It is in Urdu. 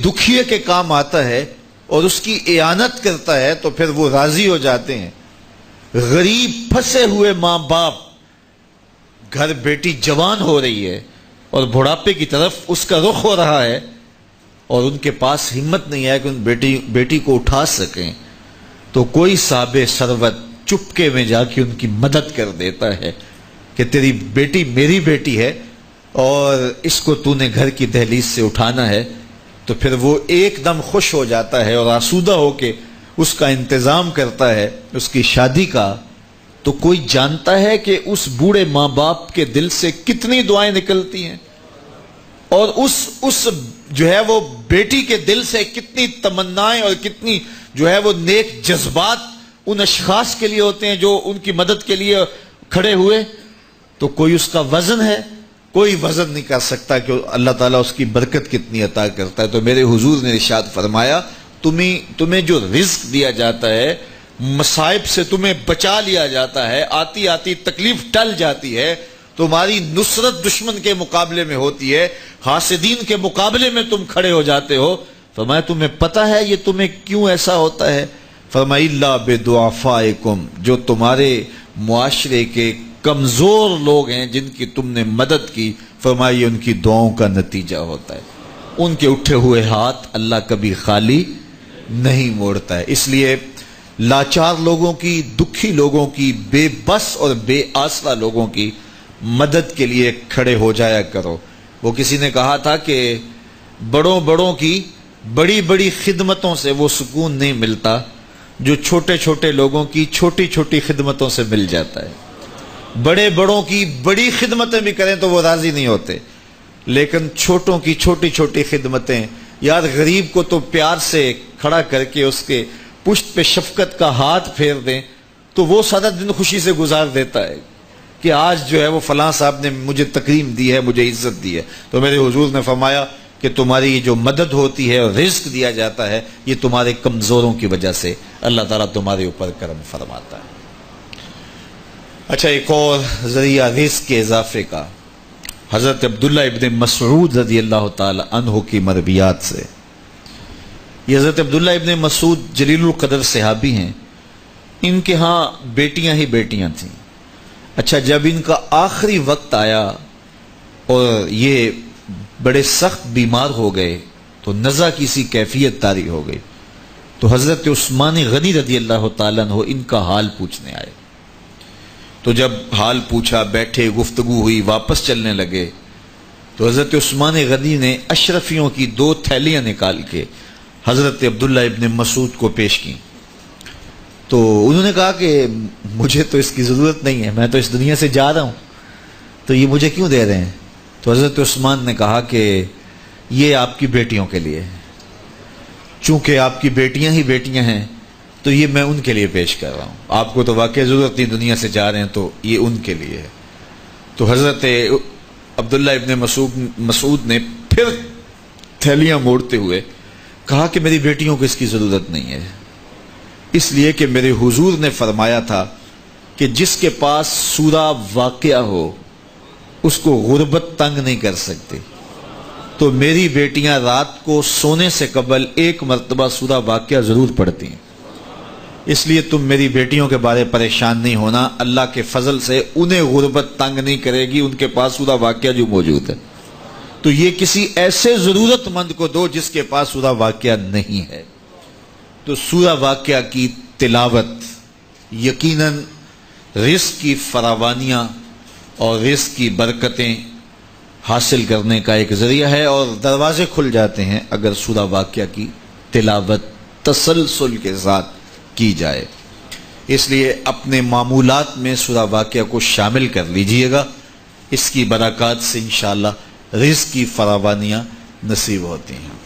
دکھیے کے کام آتا ہے اور اس کی اعانت کرتا ہے تو پھر وہ راضی ہو جاتے ہیں۔ غریب پھنسے ہوئے ماں باپ، گھر بیٹی جوان ہو رہی ہے اور بڑھاپے کی طرف اس کا رخ ہو رہا ہے اور ان کے پاس ہمت نہیں ہے کہ ان بیٹی کو اٹھا سکیں، تو کوئی صاحب ثروت چپکے میں جا کے ان کی مدد کر دیتا ہے کہ تیری بیٹی میری بیٹی ہے اور اس کو تو نے گھر کی دہلیز سے اٹھانا ہے، تو پھر وہ ایک دم خوش ہو جاتا ہے اور آسودہ ہو کے اس کا انتظام کرتا ہے اس کی شادی کا۔ تو کوئی جانتا ہے کہ اس بوڑھے ماں باپ کے دل سے کتنی دعائیں نکلتی ہیں اور اس جو ہے وہ بیٹی کے دل سے کتنی تمنائیں اور کتنی جو ہے وہ نیک جذبات ان اشخاص کے لیے ہوتے ہیں جو ان کی مدد کے لیے کھڑے ہوئے۔ تو کوئی اس کا وزن ہے؟ کوئی وزن نہیں کر سکتا کہ اللہ تعالیٰ اس کی برکت کتنی عطا کرتا ہے۔ تو میرے حضور نے ارشاد فرمایا تمہیں جو رزق دیا جاتا ہے، مصائب سے تمہیں بچا لیا جاتا ہے، آتی آتی تکلیف ٹل جاتی ہے، تمہاری نصرت دشمن کے مقابلے میں ہوتی ہے، حاسدین کے مقابلے میں تم کھڑے ہو جاتے ہو۔ فرمایا تمہیں پتہ ہے یہ تمہیں کیوں ایسا ہوتا ہے؟ فرمایا الا بدعفائکم، جو تمہارے معاشرے کے کمزور لوگ ہیں جن کی تم نے مدد کی، فرمایا یہ ان کی دعاؤں کا نتیجہ ہوتا ہے۔ ان کے اٹھے ہوئے ہاتھ اللہ کبھی خالی نہیں موڑتا ہے۔ اس لیے لاچار لوگوں کی، دکھی لوگوں کی، بے بس اور بے آسرا لوگوں کی مدد کے لیے کھڑے ہو جایا کرو۔ وہ کسی نے کہا تھا کہ بڑوں کی بڑی بڑی خدمتوں سے وہ سکون نہیں ملتا جو چھوٹے چھوٹے لوگوں کی چھوٹی چھوٹی خدمتوں سے مل جاتا ہے۔ بڑوں کی بڑی خدمتیں بھی کریں تو وہ راضی نہیں ہوتے، لیکن چھوٹوں کی چھوٹی چھوٹی خدمتیں، یار غریب کو تو پیار سے کھڑا کر کے اس کے پشت پہ شفقت کا ہاتھ پھیر دیں تو وہ سارا دن خوشی سے گزار دیتا ہے کہ آج جو ہے وہ فلاں صاحب نے مجھے تکریم دی ہے، مجھے عزت دی ہے۔ تو میرے حضور نے فرمایا کہ تمہاری جو مدد ہوتی ہے اور رزق دیا جاتا ہے یہ تمہارے کمزوروں کی وجہ سے اللہ تعالیٰ تمہارے اوپر کرم فرماتا ہے۔ اچھا، ایک اور ذریعہ رزق کے اضافے کا حضرت عبداللہ ابن مسعود رضی اللہ تعالی عنہ کی مرویات سے۔ یہ حضرت عبداللہ ابن مسعود جلیل القدر صحابی ہیں، ان کے ہاں بیٹیاں ہی بیٹیاں تھیں۔ اچھا، جب ان کا آخری وقت آیا اور یہ بڑے سخت بیمار ہو گئے تو نزع کی سی کیفیت طاری ہو گئی، تو حضرت عثمان غنی رضی اللہ تعالیٰ عنہ ان کا حال پوچھنے آئے۔ تو جب حال پوچھا، بیٹھے، گفتگو ہوئی، واپس چلنے لگے، تو حضرت عثمان غنی نے اشرفیوں کی 2 تھیلیاں نکال کے حضرت عبداللہ ابن مسعود کو پیش کی۔ تو انہوں نے کہا کہ مجھے تو اس کی ضرورت نہیں ہے، میں تو اس دنیا سے جا رہا ہوں، تو یہ مجھے کیوں دے رہے ہیں؟ تو حضرت عثمان نے کہا کہ یہ آپ کی بیٹیوں کے لیے، چونکہ آپ کی بیٹیاں ہی بیٹیاں ہیں تو یہ میں ان کے لیے پیش کر رہا ہوں، آپ کو تو واقعی ضرورت نہیں، دنیا سے جا رہے ہیں تو یہ ان کے لیے ہے۔ تو حضرت عبداللہ ابن مسعود نے پھر تھیلیاں موڑتے ہوئے کہا کہ میری بیٹیوں کو اس کی ضرورت نہیں ہے، اس لیے کہ میرے حضور نے فرمایا تھا کہ جس کے پاس سورہ واقعہ ہو اس کو غربت تنگ نہیں کر سکتی، تو میری بیٹیاں رات کو سونے سے قبل 1 مرتبہ سورہ واقعہ ضرور پڑھتی ہیں، اس لیے تم میری بیٹیوں کے بارے پریشان نہیں ہونا، اللہ کے فضل سے انہیں غربت تنگ نہیں کرے گی، ان کے پاس سورہ واقعہ جو موجود ہے۔ تو یہ کسی ایسے ضرورت مند کو دو جس کے پاس سورہ واقعہ نہیں ہے۔ تو سورہ واقعہ کی تلاوت یقیناً رزق کی فراوانیاں اور رزق کی برکتیں حاصل کرنے کا ایک ذریعہ ہے، اور دروازے کھل جاتے ہیں اگر سورہ واقعہ کی تلاوت تسلسل کے ساتھ کی جائے۔ اس لیے اپنے معمولات میں سورہ واقعہ کو شامل کر لیجئے گا، اس کی برکات سے انشاءاللہ رزق کی فراوانیاں نصیب ہوتی ہیں۔